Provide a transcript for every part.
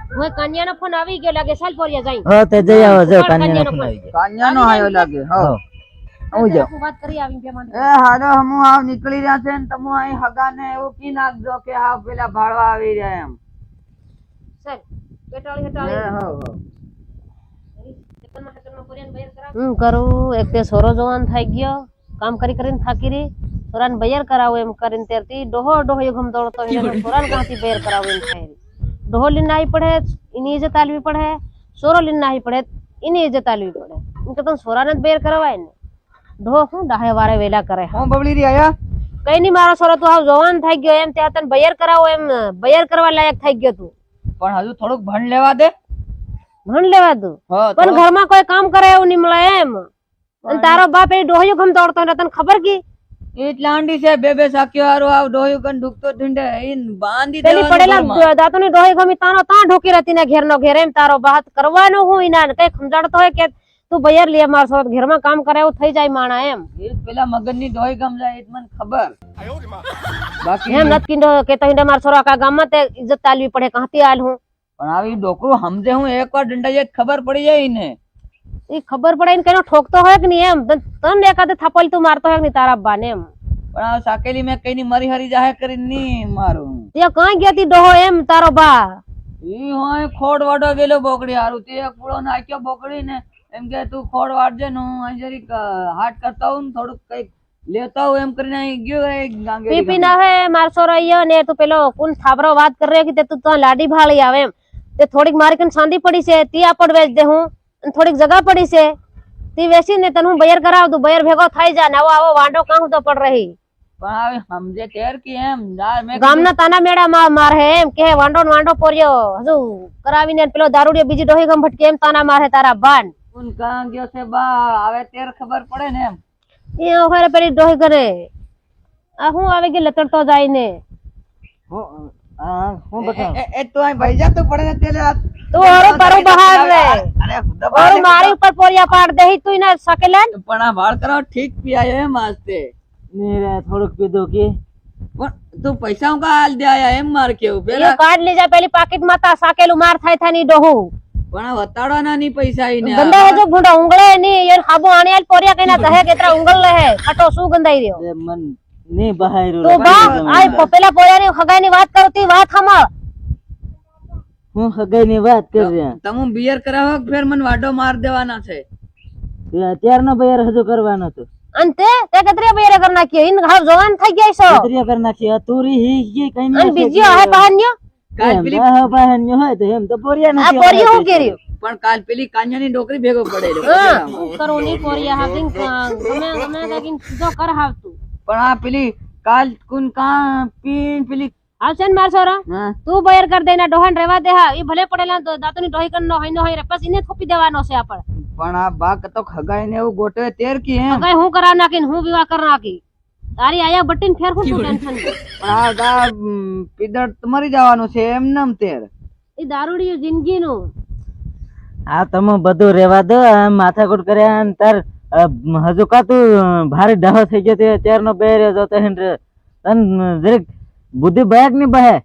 હું કાન્યાનો ફોન આવી ગયો લાગે સાલ પોરિયા જાય હા તે જઈ આવો જો કાન્યાનો ફોન આવી ગયો કાન્યાનો આયો લાગે હો હું જો વાત કરી આવી બે મને એ હાલો હમુ આવ નીકળી રહ્યા છે ને તમો અહીં હગાને એવું કી નાખજો કે આ પેલા ભાળવા આવી રહ્યા એમ સર પેટાળી હટાળી હો હો હું કરું એક તે સોરો જવાન થઈ ગયો કામ કરી કરીને થાકી રહી સોરાન બયર કરાવો એમ કરીને ત્યારથી ડોહો ગમ દોડતો હોય સોરાન કાંથી બયર કરાવો એમ થાય ડોહો લીને આવી પડે એની ઇજ્જત આલવી પડે સોરો લીને આવી પડે એની ઇજ્જત આલવી પડે એમ કે તમે સોરાને જ બયર કરાવાય ને ડોહો શું ડાહે વારે વેલા કરે હું બબલી રી આયા કઈ નહીં મારો સોરો તું હાવ જવાન થઈ ગયો એમ ત્યાં તને બયર કરાવો એમ બયર કરવા લાયક થઈ ગયો તું પણ હજુ થોડુંક ભણ લેવા દે ભણ લેવા તું પણ ઘરમાં કોઈ કામ કરે એવું નહીં મળે એમ અને તારો બાપ એ ડોહ્યું ગમ દોડતો હોય તને ખબર કી એટલા આંડી છે બે સાક્યો હારો આવ ડોહ્યું કન ઢુકતો ઢીંડે ઈન બાંધી પેલી પડેલા દાંતોની ડોહી ગમી તાનો તાં ઢોકી રહેતી ને ઘેરનો ઘેર એમ તારો બાત કરવાનો હું ઇના કઈ સમજાડતો હોય કે તું બયર લે મારસો ઘેરમાં કામ કરે એવું થઈ જાય માણા એમ પેલા મગજની ડોહી ગમ જાય એ મને ખબર બાકી એમ નત કિંડો કે તો હિંડે મારસો આખા ગામમાં તે ઇજ્જત આલવી પડે કાંથી આલ હું પણ આવી ડોકરું સમજે હું એકવાર ડંડા જાય ખબર પડી જાય ને ઈ ખબર પડે ને કેનો ઠોકતો હોય કે નહીં એમ તને એકાદે થાપલ તું મારતો હોય કે નહીં તારા બાને એમ પણ આ સાકેલી મેં કઈ ની મરી હરી જાહે કરીને ની મારું તે કઈ ગયો તી ડોહો એમ તારો બા ઈ હોય ખોડ વાડો ગયેલો બોકડી હારું તે પૂળો નાખ્યો બોકડી ને એમ કે તું ખોડ વાડજે ને હું જરીક હાટ કરતા હું થોડુંક કઈક લેતા હું એમ કરીને અહીં ગયો પીપી ના હે મારસો રહ્યો ને તું પેલો કોણ થાબરો વાત કરી રહ્યો કે તું તો લાડી ભાળી આવે એમ તે થોડીક મારી કન સાંધી પડી છે તી આપડ વેચ દે હું થોડીક જગા પડી છે તી વેચી ને તને હું બયર કરાવ દઉં બયર ભેગો થઈ જા ને આવો વાંડો કાં તો પડ રહી પણ આવે સમજે તેર કે એમ ગામના તાના મેળા માર હે એમ કે વાંડો પોર્યો હજુ કરાવીને પેલો દારૂડિયો બીજી ડોહી ગમ ભટકે એમ તાના મારે તારા બાન કોણ કાં ગયો છે બા આવે તેર ખબર પડે ને એમ એ ઓખરે પેલી ડોહી કરે આ હું આવે કે લતડતો જાય ને હું બતાવ એ તો આ ભાઈ જા તો પડે ને તેરે તું ઓરો પરો બહાર રે ઓરો મારી ઉપર પોરિયા પાડ દેહી તું ઇના સકેલન પણ આ વાળ કરાવ ઠીક પીયા એમ આસ્તે ને થોડુંક પીધું કે પણ તું પૈસા હું કા હાલ દે આયા એમ માર કેવું પેલા કાર્ડ લઈ જા પેલી પાકીટ માં તા સાકેલું માર થાય થાની ડોહુ પણ આ વતાડવાના ની પૈસા ઈને ગંદા હે જો ભૂંડો ઉંગળે ની યાર ખાબો આણિયાલ પોરિયા કઈના દહે કેતરા ઉંગળ લે હે કટો શું ગંદાઈ રહ્યો મન ની બહાયરું તો બા આ પેલા પોરિયા ની હગાઈ ની વાત કરતી વાત સાંભળ હું હગાઈ ની વાત કરી રહ્યા તમે બિયર કરાવો ફેર મને વાડો માર દેવાના છે અત્યારનો બયર હજુ કરવાનો હતો અંતે તે કતરે બયર કર નાખ્યો ઇન હાવ જવાન થઈ ગયા છો કતરિયા કરી નાખી તુરી હી ગઈ કઈ અન બીજો હે બહાન્યો કાલ પેલી બહાન્યો હોય તો એમ તો પોરિયા આ નથી પોરિયો હું કેર્યો પણ કાલ પેલી કાન્યાની ડોકરી ભેગો પડેલો કરોની પોરિયા હાકિંગ ગમે કાકિંગ જો કર હાવતું પણ આ પેલી કાલ કુન કા પીન પેલી આવશે ને માર છોરા તું બયર કર દેના ડોહાન રેવા દે હા ઈ ભલે પડેલા દાંતની ડોહી કન નો હોય રે પછી ઇને થોપી દેવાનો છે આપણ પણ આ બા કતો ખગાઈ ને એવું ગોટવે તેર કી એમ કઈ હું કરા નાખીને હું વિવાહ કર નાખી તારી આયા બટીન ફેર હું ટેન્શન પણ આ દા પીદળ મરી જવાનું છે એમ નમ તેર ઈ દારૂડી જિંદગી નું આ તમે બધું રેવા દો માથાકૂટ કર્યા ને તાર હજુ કા તું ભારે ડાહો થઈ ગયો તે ત્યારનો બેર જતો હે તન જરીક બુદ્ધિ બાયક ની બહે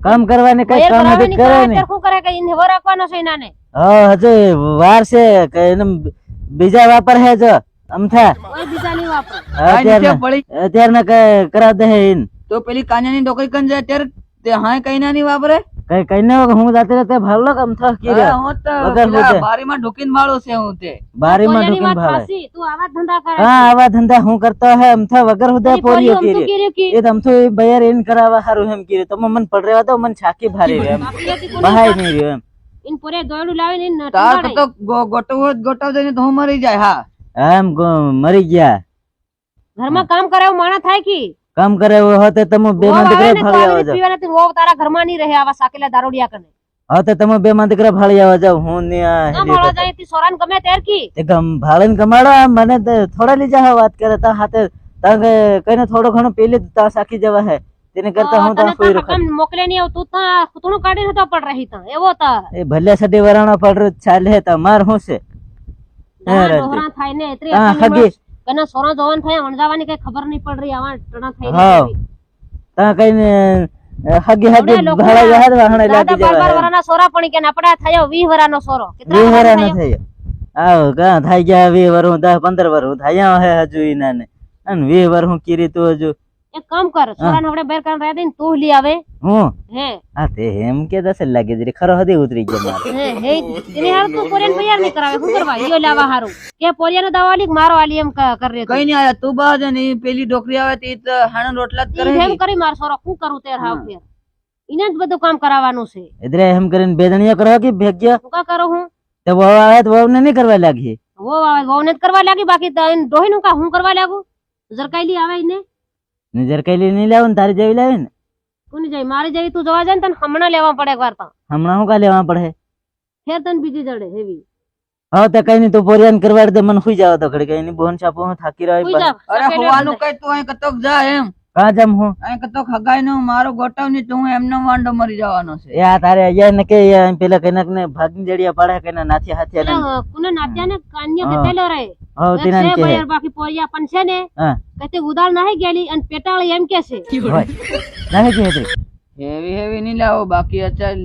કામ કરવાની કઈ કામ નથી કરે ને શું કરે કે ઇને હો રાખવાનો છે ઇનાને હા હજુ વાર છે કે એને બીજા વાપર હે જો અમથા ઓય બીજા ની વાપર અત્યારના કરાવ દે ઇન તો પેલી કાન્યાની ડોકરી કન જાય તેર તે હા કઈ ના ની વાપરે કઈ કઈ ને હું જાતે રહેતે ભાળલો કમ થા કે રે વગર બારીમાં ઢોકીને ભાળો છે હું તે બારીમાં ઢોકીને ભાળે તું આવા ધંધા કરે હા આવા ધંધા હું કરતો હે અમથા વગર હુદા પોરિયો કે રે એ તમથો બયર ઇન કરાવા હારું એમ કે રે તમે મન પડ રેવા દો મન છાકી ભારે રે એમ બહાય નહીં રે એમ ઇન પોરે દોયડું લાવીને ઇન તાર તો ગોટાવ દઈને તો હું મરી જાય હા એમ મરી ગયા ઘરમાં કામ કરાવ માણા થાય કી કામ કરે હોતે તમે બે માં દીકરા ભાળી આવો જાવ પીવાના તું વો તારા ઘરમાં ની રહે આવા સાકેલા દારૂડિયા કને હોતે તમે બે માં દીકરા ભાળી આવો જાવ હું ને ના ભાળા જાય તી સોરાન ગમે તેર કી તે ગમ ભાળન કમાડો મને થોડા લીજા વાત કરે તા હાથે તા કઈને થોડો ઘણો પેલી તા સાકી જવા હે તેને કરતા હું તા કોઈ રખમ મોકલે ની આવ તું તા કુતણું કાઢી નતો પડ રહી તા એવો તા એ ભલે સડી વરાણો પડ ચાલે તા માર હું છે ડોહરા થાય ને એત્રી હા હગી કના સોરા જવાન થાય વણજાવાની કઈ ખબર નહીં પડ રહી આવા ટણા થઈ હા તા કઈને હગી હગી આવડા લોકો ભાડા જહાજ વાહણે દાદા લાગી 12 જવા વરાના સોરા પણ કે આપડા થયો 20 વરાનો સોરો 20 વરાનો વરાનો થયો? થયો આવ કા થઈ ગયા 20 વરુ 10 15 વરુ થયા હે હજુ ઈનાને અને 20 વરુ કીરી તો હજુ એક કામ કર સોરાને આપણે બેર કરવા રહ્યા દે તું લઈ આવે હું હે આ તે એમ કે દસ લાગે જરી ખરો હદી ઉતરી ગયો મારે હે હે એને હાર તું પોરિયાને બૈયાર નહીં કરાવે શું કરવા ઈયો લાવા હારું કે પોરિયાને દવા આલી મારો આલી એમ કર રે કઈ નહીં આયા તું બાજ ને ઈ પેલી ડોકરી આવે તે તો હાણો રોટલા જ કરે એમ કરી માર સોરો શું કરું તેર હાવ ફેર એને જ બધું કામ કરાવવાનું છે ઇધરે એમ કરીને બેદણીઓ કરવા કે ભેગ્યો શું કા કરું હું તો વહુ આવે તો વહુને નહીં કરવા લાગી વો આવે વોને જ કરવા લાગી બાકી ડોહી નું કા હું કરવા લાગુ જરકાઈલી આવે ને નજર કઈલી નહીં લાવું તારી જેવી લાવી ને કોની જાય મારી જેવી તું જવા જાય ને તને હમણાં લેવા પડે એક વાર તો હમણાં હું કા લેવા પડે ફેર તને બીજી જડે હેવી હા તો કઈ નહીં તું પોરિયાન કરવાડ દે મને સુઈ જાવ તો ઘડી કઈ નહીં બોન છાપો હું થાકી રહ્યો સુઈ જા અરે હોવાનું કઈ તું અહીં કતોક જા એમ કાં જમ હું અહીં કતોક હગાઈ નું મારો ગોઠવ ની તું એમનો વાંડો મરી જવાનો છે એ આ તારે અહીંયા ને કે પેલા કઈનાક ને ભાગની જડિયા પાડે કઈના નાથી હાથે ને કોને નાત્યા ને કાન્યા કે તેલો રે હો તીના છે કે બયાર બાકી પોરિયા પણ છે ને હા કતે ઉદાળ નહીં ગયેલી અને પેટાળી એમ કે છે હોય નાહી કે હેતરી હેવી હેવી નહીં લાવો બાકી અચલ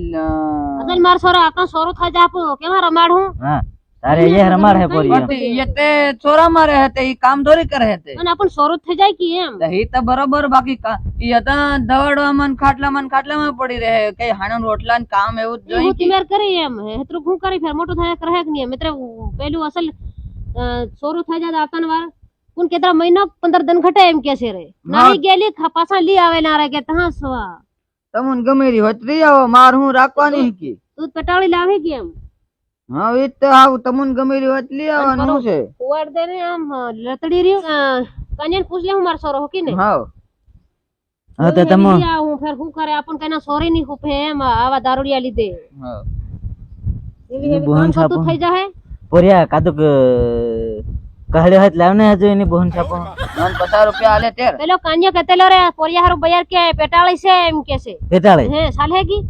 અસલ માર સોરો આકા સોરો થાય જાપો કેવા રમાડું હા તારે એ રમાડ હે પોરિયો ये ते चोरा मारे हते ई काम थोड़ी करे हते અને આપણ સોરો થઈ જાય કે એમ ही तो बरोबर बाकी ई હતા દવડવા મન ખાટલામાં પડી રહે કઈ હાણો રોટલા ને કામ એવું જ જોઈ હું તિમેર કરી એમ હેતરું હું કરી ફેર મોટો થાય કરે કે નહીં મિત્ર પેલું અસલ સોરો થઈ જાય આવતાન વાર કોણ કેતરા મહિના 15 દિન ઘટે એમ કે છે રે નાહી ગયેલી પાછા લી આવે ના રે કે તહા સવા તમન ગમે રી હોતરી આવો માર હું રાખવાની કે તું પેટાળી લાવે કે એમ હા ઈ તો આવ તમન ગમે રી હોતલી આવવાનું છે કુવાડ દે ને આમ લતડી રહ્યું કન્યાને પૂછ લે હું માર સોરો હો કે ને હા હા તો તમ હું ફેર હું કરે આપણ કઈના સોરી ની ખૂપે એમ આવા દારૂડિયા લીધે હા એવી એવી કામ કરતું થઈ જાય પોરિયા કાદુક કહડે હાથ લાવને હજુ એની બોન છાપો મન 50 રૂપિયા આલે તેર પેલો કાન્યો કેતેલો રે પોરિયા હારું બયાર કે પેટાળી છે એમ કે છે પેટાળે હે સાલે કી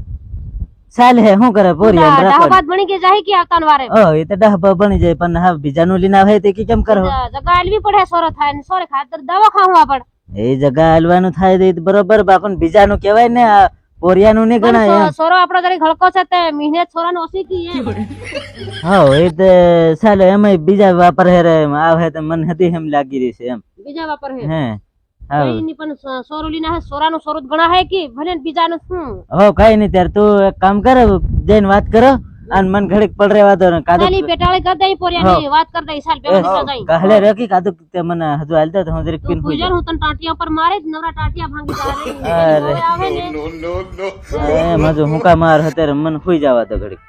સાલ હે શું કરે પોરિયા દાહબાદ બની કે જાય કે આવતાન વારે ઓ એ તો ડહબા બની જાય પણ હા બીજાનું લીના આવે તે કેમ કરો જગા આલવી પડે સોરો થાય ને સોરે ખાતર દવા ખાવા પડે એ જગા હાલવાનું થાય તો બરોબર બાપન બીજાનું કહેવાય ને આ પોરિયાનું નહીં ગણાય એમ સોરો આપણો જરી ખળકો છે તે મહિને સોરાનો ઓછી કી એમ હા એ તો સાલે એમાં બીજા વાપર હે રે આવે તો મને હતી એમ લાગી રહી છે એમ બીજા વાપર હે હે હા કઈ ની પણ સોરો લીના હે સોરાનું સોરો જ ગણા હે કે ભલે ને બીજાનું શું હો કઈ નહીં ત્યારે તું એક કામ કર જઈને વાત કરો અને મન ઘડીક પડ રહેવા દો કાદુ ખાલી પેટાળી કર દઈ પોરિયા ની વાત કર દઈ સાલ પેલા જાય કહલે રેકી કાદુ તે મને હજુ હાલતા તો હું જરીક પીન હોઈ પૂજન હું તને ટાટિયા પર મારે જ નવરા ટાટિયા ભાંગી અરે. આવે ને એ મજુ હું કા માર હતે મન હોઈ જવા દો ઘડીક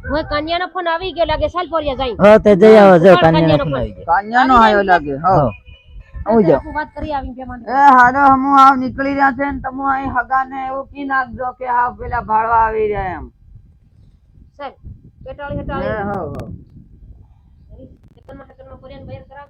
હવે કન્યાનો ફોન આવી ગયો લાગે સાલ પોરિયા જાય હો તે જઈ આવો જો કાન્યાનો ફોન આવી ગયો કાન્યાનો આયો લાગે હા હું જાઉં હું વાત કરી આવી પેમાં એ હાલો હમુ આવ નીકળી રહ્યા છે ને તમુ અહીં હગાને એવું કી નાખજો કે હા પેલા ભાડવા આવી રહ્યા એમ સર પેટાળી હો હો પોરિયા બહાર કરાવ